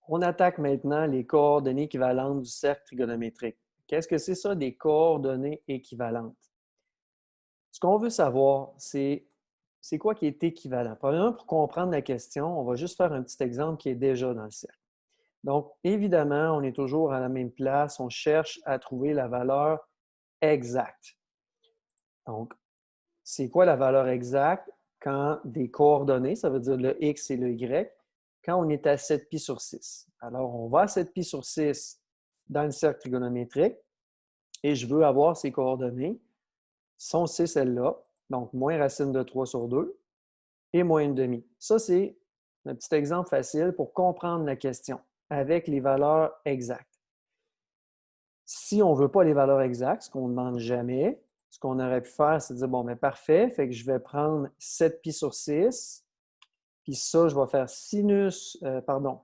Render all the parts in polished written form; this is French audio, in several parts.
On attaque maintenant les coordonnées équivalentes du cercle trigonométrique. Qu'est-ce que c'est ça, des coordonnées équivalentes? Ce qu'on veut savoir, c'est quoi qui est équivalent. Premièrement, pour comprendre la question, on va juste faire un petit exemple qui est déjà dans le cercle. Donc, évidemment, on est toujours à la même place, on cherche à trouver la valeur exacte. Donc, c'est quoi la valeur exacte quand des coordonnées, ça veut dire le x et le y, quand on est à 7 pi sur 6? Alors, on va à 7 pi sur 6 dans le cercle trigonométrique et je veux avoir ces coordonnées. Sont c'est celles-là, donc moins racine de 3 sur 2 et moins une demi. Ça, c'est un petit exemple facile pour comprendre la question avec les valeurs exactes. Si on ne veut pas les valeurs exactes, ce qu'on ne demande jamais, ce qu'on aurait pu faire, c'est dire, bon, mais parfait, fait que je vais prendre 7 pi sur 6, puis ça, je vais faire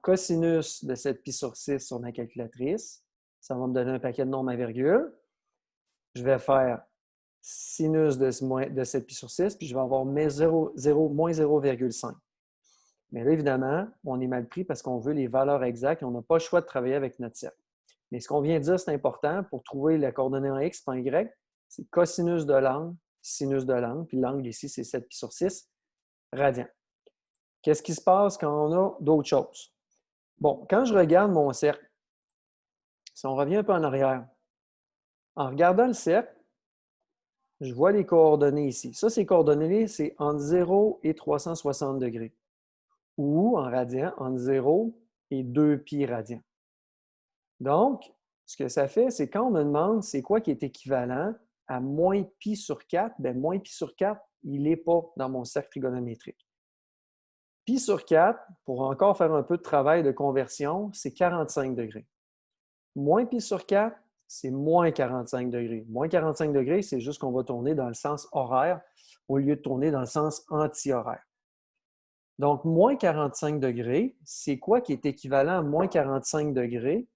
cosinus de 7 pi sur 6 sur ma calculatrice. Ça va me donner un paquet de nombres à virgule. Je vais faire sinus de 7 pi sur 6, puis je vais avoir moins 0,5. Mais là, évidemment, on est mal pris parce qu'on veut les valeurs exactes et on n'a pas le choix de travailler avec notre cercle. Mais ce qu'on vient de dire, c'est important pour trouver la coordonnée en x, pas en y, c'est cosinus de l'angle, sinus de l'angle, puis l'angle ici, c'est 7 pi sur 6 radians. Qu'est-ce qui se passe quand on a d'autres choses? Bon, quand je regarde mon cercle, si on revient un peu en arrière, en regardant le cercle, je vois les coordonnées ici. Ça, ces coordonnées, c'est entre 0 et 360 degrés. Ou en radians, entre 0 et 2 pi radians. Donc, ce que ça fait, c'est quand on me demande c'est quoi qui est équivalent à moins pi sur 4, bien, moins pi sur 4, il n'est pas dans mon cercle trigonométrique. Pi sur 4, pour encore faire un peu de travail de conversion, c'est 45 degrés. Moins pi sur 4, c'est moins 45 degrés. Moins 45 degrés, c'est juste qu'on va tourner dans le sens horaire au lieu de tourner dans le sens anti-horaire. Donc, moins 45 degrés, c'est quoi qui est équivalent à moins 45 degrés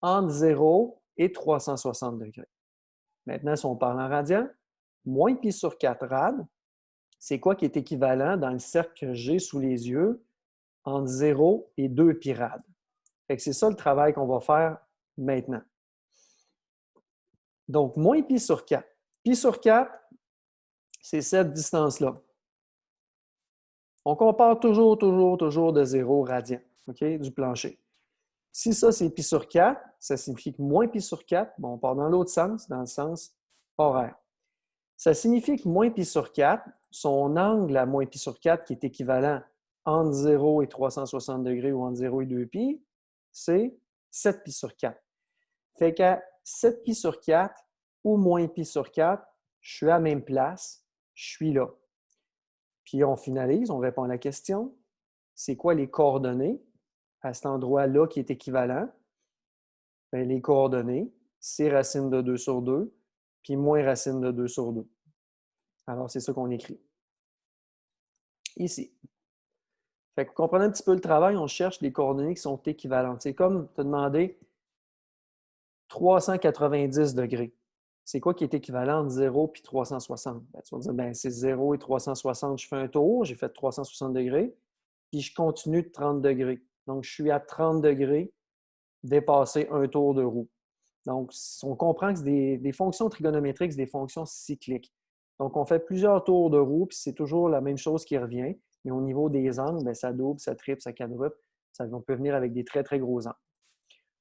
entre 0 et 360 degrés? Maintenant, si on parle en radians, moins pi sur 4 rad, c'est quoi qui est équivalent dans le cercle que j'ai sous les yeux entre 0 et 2 pi rad? C'est ça le travail qu'on va faire maintenant. Donc, moins pi sur 4. Pi sur 4, c'est cette distance-là. On compare toujours de 0 radian, okay, du plancher. Si ça, c'est pi sur 4, ça signifie que moins pi sur 4, bon, on part dans l'autre sens, dans le sens horaire. Ça signifie que moins pi sur 4, son angle à moins pi sur 4, qui est équivalent entre 0 et 360 degrés ou entre 0 et 2 pi, c'est 7 pi sur 4. Fait qu'à 7 pi sur 4 ou moins pi sur 4, je suis à la même place, je suis là. Puis on finalise, on répond à la question. C'est quoi les coordonnées à cet endroit-là qui est équivalent? Bien, les coordonnées, c'est racine de 2 sur 2, puis moins racine de 2 sur 2. Alors, c'est ça qu'on écrit ici. Fait que, comprenez un petit peu le travail, on cherche les coordonnées qui sont équivalentes. C'est comme te demander 390 degrés. C'est quoi qui est équivalent entre 0 et 360? Ben, tu vas dire, ben, c'est 0 et 360, je fais un tour, j'ai fait 360 degrés, puis je continue de 30 degrés. Donc, je suis à 30 degrés, dépasser un tour de roue. Donc, on comprend que c'est des fonctions trigonométriques, c'est des fonctions cycliques. Donc, on fait plusieurs tours de roue, puis c'est toujours la même chose qui revient. Mais au niveau des angles, bien, ça double, ça triple, ça quadruple. On peut venir avec des très, très gros angles.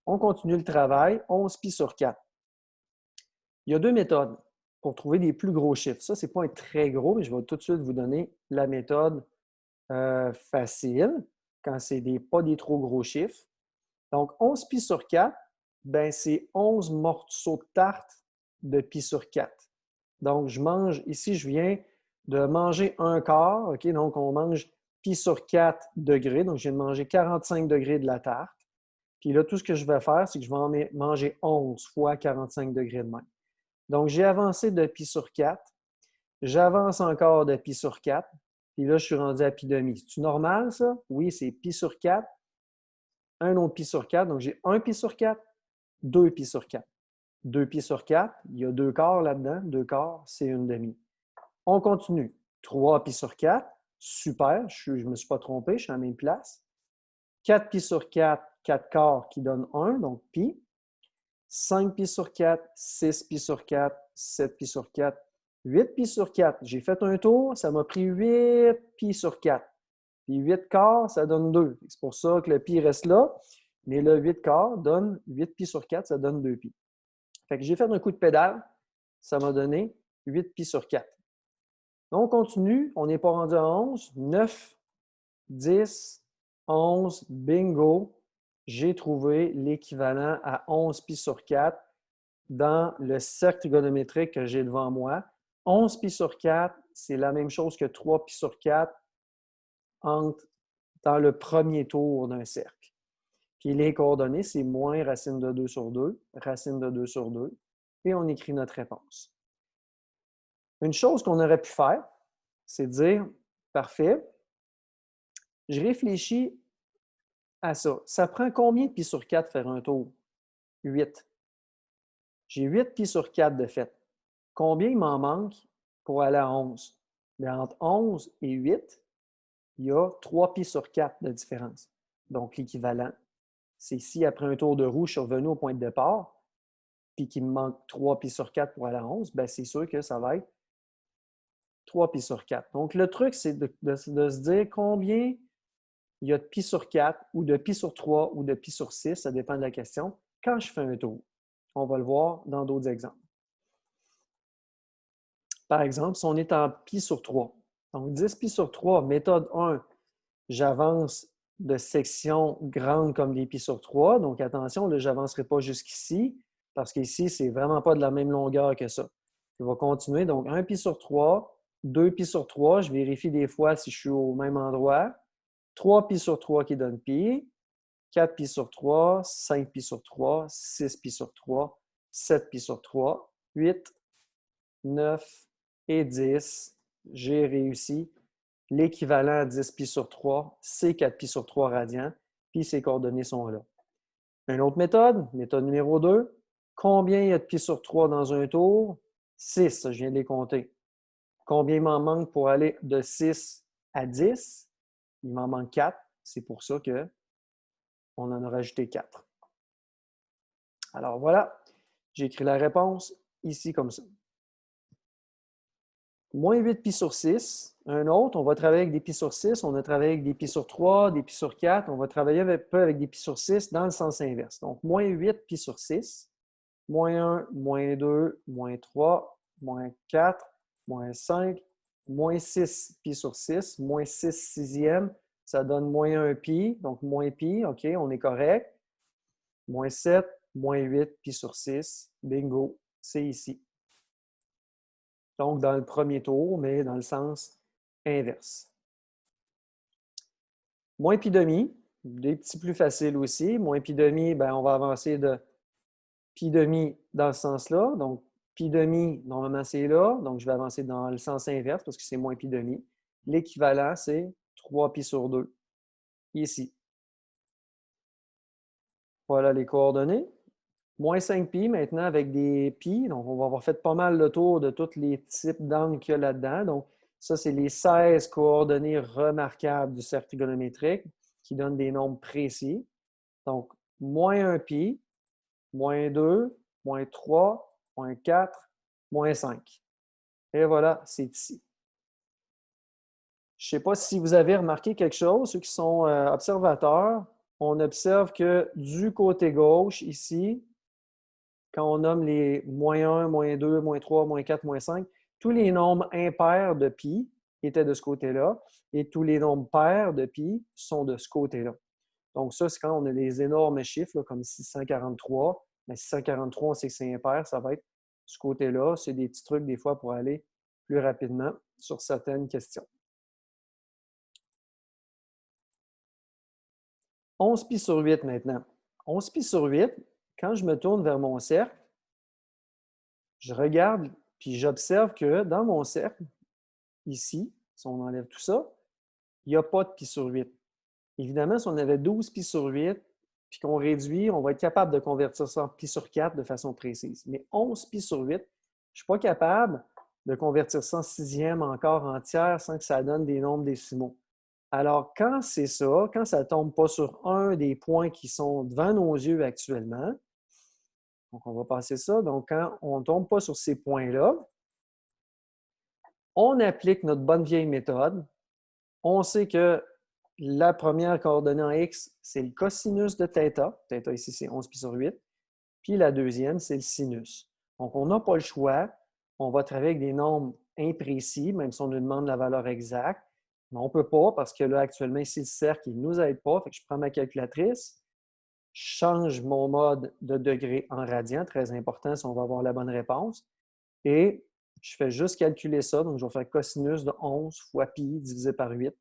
On continue le travail, 11 pi sur 4. Il y a deux méthodes pour trouver des plus gros chiffres. Ça, ce n'est pas un très gros, mais je vais tout de suite vous donner la méthode facile, quand ce n'est pas des trop gros chiffres. Donc, 11 pi sur 4, ben, c'est 11 morceaux de tarte de pi sur 4. Donc, ici, je viens de manger un quart. OK? Donc, on mange pi sur 4 degrés. Donc, je viens de manger 45 degrés de la tarte. Puis là, tout ce que je vais faire, c'est que je vais en manger 11 fois 45 degrés de même. Donc, j'ai avancé de pi sur 4. J'avance encore de pi sur 4. Puis là, je suis rendu à pi demi. C'est-tu normal, ça? Oui, c'est pi sur 4. Un autre pi sur 4. Donc, j'ai un pi sur 4, 2 pi sur 4. 2 pi sur 4, il y a 2 quarts là-dedans. 2 quarts, c'est une demi. On continue. 3 pi sur 4, super, je ne me suis pas trompé, je suis à la même place. 4 pi sur 4, 4 quarts qui donne 1, donc pi. 5 pi sur 4, 6 pi sur 4, 7 pi sur 4, 8 pi sur 4. J'ai fait un tour, ça m'a pris 8 pi sur 4. Puis 8 quarts, ça donne 2. C'est pour ça que le pi reste là. Mais le 8 quarts donne 8 pi sur 4, ça donne 2 pi. Fait que j'ai fait un coup de pédale, ça m'a donné 8 pi sur 4. Donc, on continue, on n'est pas rendu à 11, 9, 10, 11, bingo. J'ai trouvé l'équivalent à 11 pi sur 4 dans le cercle trigonométrique que j'ai devant moi. 11 pi sur 4, c'est la même chose que 3 pi sur 4 dans le premier tour d'un cercle. Puis les coordonnées, c'est moins racine de 2 sur 2, racine de 2 sur 2, et on écrit notre réponse. Une chose qu'on aurait pu faire, c'est dire, parfait, je réfléchis à ça. Ça prend combien de pi sur 4 faire un tour? 8. J'ai 8 pi sur 4 de fait. Combien il m'en manque pour aller à 11? Bien, entre 11 et 8, il y a 3 pi sur 4 de différence. Donc, l'équivalent, c'est si après un tour de roue, je suis revenu au point de départ, puis qu'il me manque 3 pi sur 4 pour aller à 11, bien, c'est sûr que ça va être 3 pi sur 4. Donc, le truc, c'est de se dire combien il y a de pi sur 4 ou de pi sur 3 ou de pi sur 6, ça dépend de la question, quand je fais un tour. On va le voir dans d'autres exemples. Par exemple, si on est en pi sur 3, donc 10 pi sur 3, méthode 1, j'avance de section grande comme des pi sur 3. Donc, attention, je n'avancerai pas jusqu'ici, parce qu'ici, ce n'est vraiment pas de la même longueur que ça. Je vais continuer. Donc, 1 pi sur 3, 2 pi sur 3, je vérifie des fois si je suis au même endroit. 3 pi sur 3 qui donne pi. 4 pi sur 3, 5 pi sur 3, 6 pi sur 3, 7 pi sur 3, 8, 9 et 10. J'ai réussi. L'équivalent à 10 pi sur 3, c'est 4 pi sur 3 radians, puis ces coordonnées sont là. Une autre méthode, méthode numéro 2, combien il y a de pi sur 3 dans un tour? 6, je viens de les compter. Combien il m'en manque pour aller de 6 à 10? Il m'en manque 4, c'est pour ça qu'on en a rajouté 4. Alors voilà, j'ai écrit la réponse ici comme ça. Moins 8 pi sur 6. Un autre, on va travailler avec des pi sur 6. On a travaillé avec des pi sur 3, des pi sur 4. On va travailler un peu avec des pi sur 6 dans le sens inverse. Donc, moins 8 pi sur 6. Moins 1, moins 2, moins 3, moins 4, moins 5, moins 6 pi sur 6. Moins 6 sixième, ça donne moins 1 pi. Donc, moins pi, OK, on est correct. Moins 7, moins 8 pi sur 6. Bingo, c'est ici. Donc, dans le premier tour, mais dans le sens inverse. Moins pi demi, des petits plus faciles aussi. Moins pi demi, bien, on va avancer de pi demi dans ce sens-là. Donc, pi demi, normalement, c'est là. Donc, je vais avancer dans le sens inverse parce que c'est moins pi demi. L'équivalent, c'est 3 pi sur 2, ici. Voilà les coordonnées. Moins 5 pi maintenant avec des pi. Donc, on va avoir fait pas mal le tour de tous les types d'angles qu'il y a là-dedans. Donc, ça, c'est les 16 coordonnées remarquables du cercle trigonométrique qui donnent des nombres précis. Donc, moins 1 pi, moins 2, moins 3, moins 4, moins 5. Et voilà, c'est ici. Je ne sais pas si vous avez remarqué quelque chose, ceux qui sont observateurs. On observe que du côté gauche, ici, quand on nomme les moins 1, moins 2, moins 3, moins 4, moins 5, tous les nombres impairs de pi étaient de ce côté-là et tous les nombres pairs de pi sont de ce côté-là. Donc ça, c'est quand on a les énormes chiffres, là, comme 643. Mais 643, on sait que c'est impair, ça va être ce côté-là. C'est des petits trucs des fois pour aller plus rapidement sur certaines questions. 11 pi sur 8 maintenant. 11 pi sur 8, quand je me tourne vers mon cercle, je regarde puis j'observe que dans mon cercle, ici, si on enlève tout ça, il n'y a pas de pi sur 8. Évidemment, si on avait 12 pi sur 8, puis qu'on réduit, on va être capable de convertir ça en pi sur 4 de façon précise. Mais 11 pi sur 8, je ne suis pas capable de convertir ça en sixième encore entière sans que ça donne des nombres décimaux. Alors, quand c'est ça, quand ça ne tombe pas sur un des points qui sont devant nos yeux actuellement, donc on va passer ça. Donc, quand on ne tombe pas sur ces points-là, on applique notre bonne vieille méthode. On sait que la première coordonnée en X, c'est le cosinus de θ. Θ ici, c'est 11 pi sur 8. Puis la deuxième, c'est le sinus. Donc, on n'a pas le choix. On va travailler avec des nombres imprécis, même si on nous demande la valeur exacte. Mais on ne peut pas parce que là, actuellement, ici, le cercle, il ne nous aide pas. Fait que je prends ma calculatrice, je change mon mode de degré en radian, très important si on va avoir la bonne réponse. Et je fais juste calculer ça. Donc, je vais faire cosinus de 11 fois pi divisé par 8.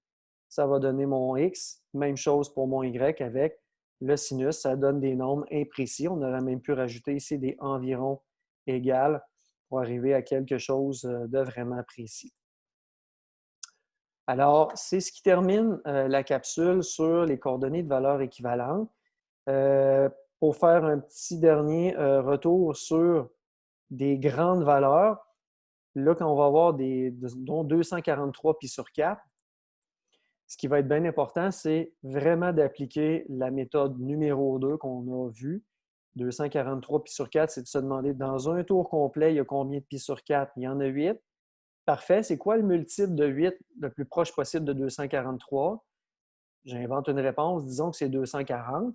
Ça va donner mon x. Même chose pour mon y avec le sinus. Ça donne des nombres imprécis. On aurait même pu rajouter ici des environs égales pour arriver à quelque chose de vraiment précis. Alors, c'est ce qui termine la capsule sur les coordonnées de valeurs équivalentes. Pour faire un petit dernier retour sur des grandes valeurs, là, quand on va avoir dont 243 pi sur 4, ce qui va être bien important, c'est vraiment d'appliquer la méthode numéro 2 qu'on a vue. 243 pi sur 4, c'est de se demander dans un tour complet, il y a combien de pi sur 4? Il y en a 8. Parfait. C'est quoi le multiple de 8 le plus proche possible de 243? J'invente une réponse. Disons que c'est 240.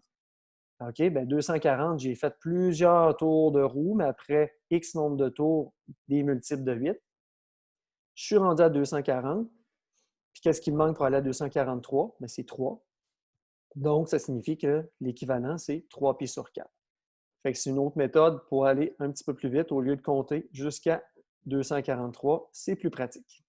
OK, bien 240, j'ai fait plusieurs tours de roue, mais après X nombre de tours, des multiples de 8. Je suis rendu à 240. Puis qu'est-ce qui me manque pour aller à 243? Bien, c'est 3. Donc, ça signifie que l'équivalent, c'est 3 pi sur 4. Fait que c'est une autre méthode pour aller un petit peu plus vite au lieu de compter jusqu'à 243. C'est plus pratique.